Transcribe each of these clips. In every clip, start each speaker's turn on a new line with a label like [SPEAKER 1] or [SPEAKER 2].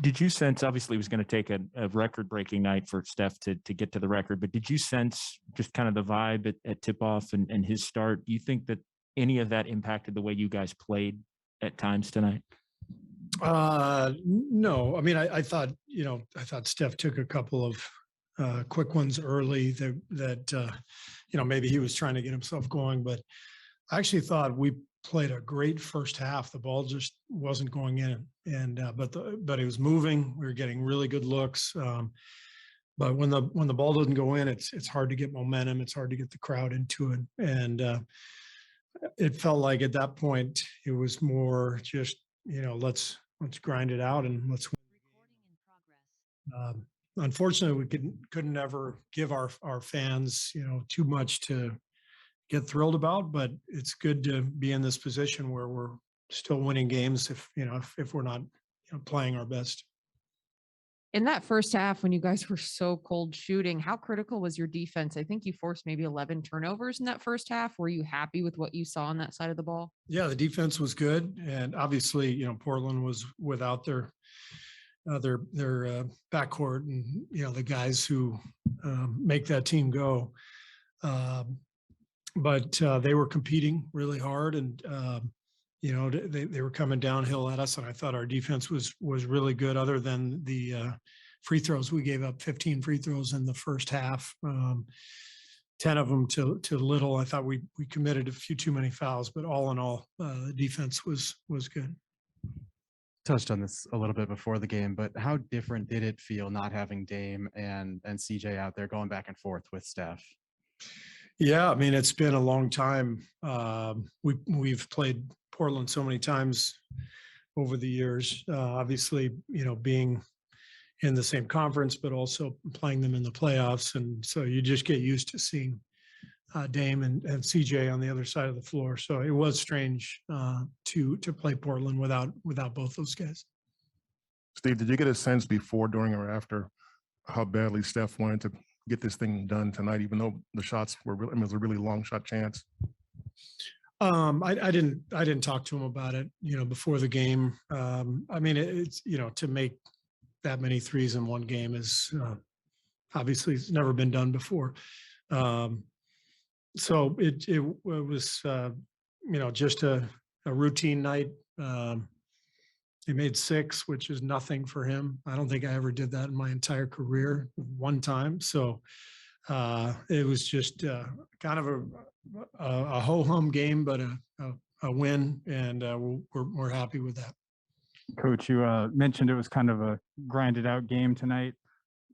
[SPEAKER 1] Did you sense, obviously it was going to take a record-breaking night for Steph to get to the record, but did you sense just kind of the vibe at tip-off and his start? Do you think that any of that impacted the way you guys played at times tonight?
[SPEAKER 2] No. I mean, I thought, I thought Steph took a couple of quick ones early that maybe he was trying to get himself going, but I actually thought we played a great first half. The ball just wasn't going in, but it was moving. We were getting really good looks. But when the ball doesn't go in, it's hard to get momentum. It's hard to get the crowd into it, and it felt like at that point it was more just let's grind it out and let's win. Unfortunately, we couldn't ever give our fans too much to get thrilled about, but it's good to be in this position where we're still winning games if we're not playing our best.
[SPEAKER 3] In that first half, when you guys were so cold shooting, how critical was your defense? I think you forced maybe 11 turnovers in that first half. Were you happy with what you saw on that side of the ball?
[SPEAKER 2] Yeah, the defense was good, and obviously, Portland was without their backcourt and the guys who make that team go. But they were competing really hard, and they were coming downhill at us, and I thought our defense was really good. Other than the free throws, we gave up 15 free throws in the first half, 10 of them to Little. I thought we committed a few too many fouls, but all in all, the defense was good.
[SPEAKER 4] Touched on this a little bit before the game, but how different did it feel not having Dame and CJ out there going back and forth with Steph?
[SPEAKER 2] Yeah, I mean, it's been a long time. We've played Portland so many times over the years. Obviously, being in the same conference, but also playing them in the playoffs, and so you just get used to seeing Dame and CJ on the other side of the floor. So it was strange to play Portland without both those guys.
[SPEAKER 5] Steve, did you get a sense before, during, or after how badly Steph wanted to get this thing done tonight, even though the shots were really, it was a really long shot chance?
[SPEAKER 2] I didn't talk to him about it, before the game. I mean, it's, to make that many threes in one game is obviously it's never been done before. So it was, just a routine night. He made 6, which is nothing for him. I don't think I ever did that in my entire career, one time. So it was just kind of a ho-hum game, but a win, and we're happy with that.
[SPEAKER 6] Coach, you mentioned it was kind of a grinded out game tonight.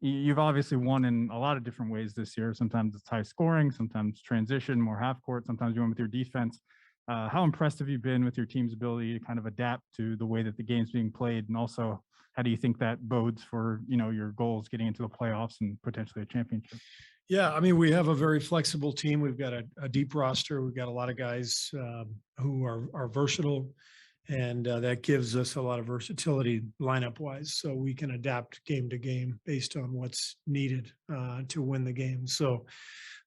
[SPEAKER 6] You've obviously won in a lot of different ways this year. Sometimes it's high scoring, sometimes transition, more half court, sometimes you win with your defense. How impressed have you been with your team's ability to kind of adapt to the way that the game's being played? And also, how do you think that bodes for, your goals getting into the playoffs and potentially a championship?
[SPEAKER 2] Yeah, I mean, we have a very flexible team. We've got a deep roster. We've got a lot of guys who are versatile, and that gives us a lot of versatility lineup-wise, so we can adapt game to game based on what's needed to win the game. So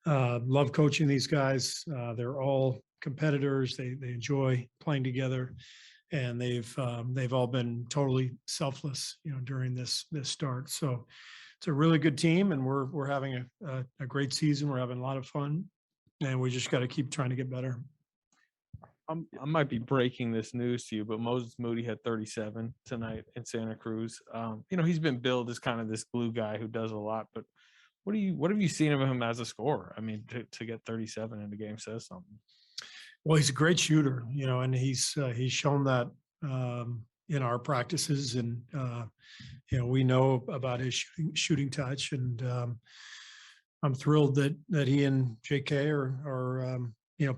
[SPEAKER 2] love coaching these guys. They're all competitors. They enjoy playing together, and they've all been totally selfless, during this start. So it's a really good team, and we're having a great season. We're having a lot of fun, and we just got to keep trying to get better.
[SPEAKER 7] I might be breaking this news to you, but Moses Moody had 37 tonight in Santa Cruz. He's been billed as kind of this glue guy who does a lot, but what have you seen of him as a scorer? I mean, to get 37 in the game says something.
[SPEAKER 2] Well, he's a great shooter, and he's shown that in our practices, and we know about his shooting touch, and I'm thrilled that he and JK are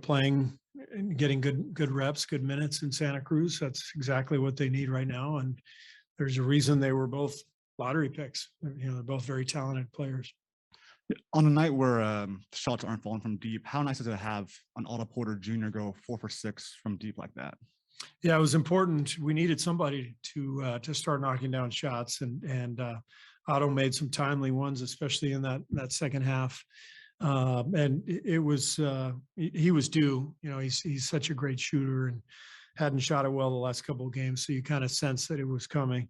[SPEAKER 2] playing and getting good reps, good minutes in Santa Cruz. That's exactly what they need right now, and there's a reason they were both lottery picks. They're both very talented players.
[SPEAKER 8] On a night where shots aren't falling from deep, how nice is it to have an Otto Porter Jr. go 4 for 6 from deep like that?
[SPEAKER 2] Yeah, it was important. We needed somebody to start knocking down shots, and Otto made some timely ones, especially in that second half. And it was he was due. He's such a great shooter and hadn't shot it well the last couple of games, so you kind of sense that it was coming.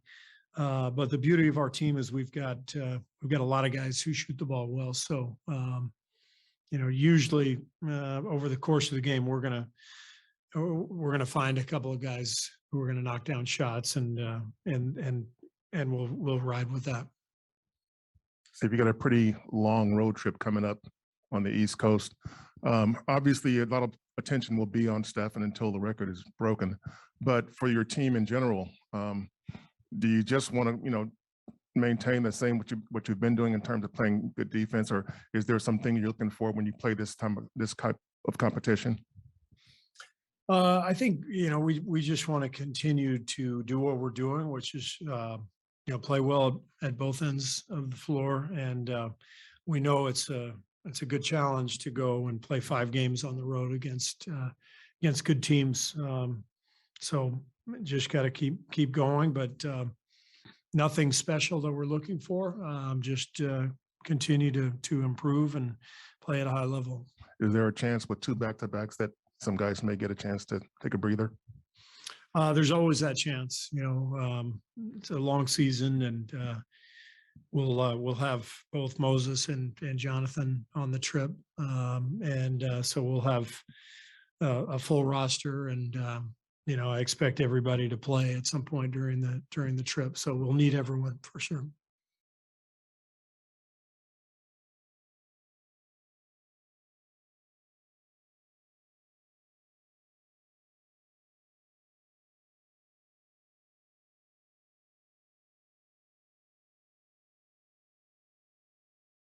[SPEAKER 2] But the beauty of our team is we've got a lot of guys who shoot the ball well. So usually over the course of the game, we're gonna find a couple of guys who are gonna knock down shots, and we'll ride with that.
[SPEAKER 5] So you got a pretty long road trip coming up on the East Coast. Obviously, a lot of attention will be on Stefan until the record is broken. But for your team in general, do you just want to, maintain the same what you've been doing in terms of playing good defense, or is there something you're looking for when you play this type of competition?
[SPEAKER 2] I think we just want to continue to do what we're doing, which is play well at both ends of the floor, and we know it's a good challenge to go and play 5 games on the road against good teams. So just got to keep going, but nothing special that we're looking for. Just continue to improve and play at a high level.
[SPEAKER 5] Is there a chance with 2 back-to-backs that some guys may get a chance to take a breather?
[SPEAKER 2] There's always that chance. It's a long season, and we'll have both Moses and Jonathan on the trip, and so we'll have a full roster, and I expect everybody to play at some point during the trip. So we'll need everyone for sure.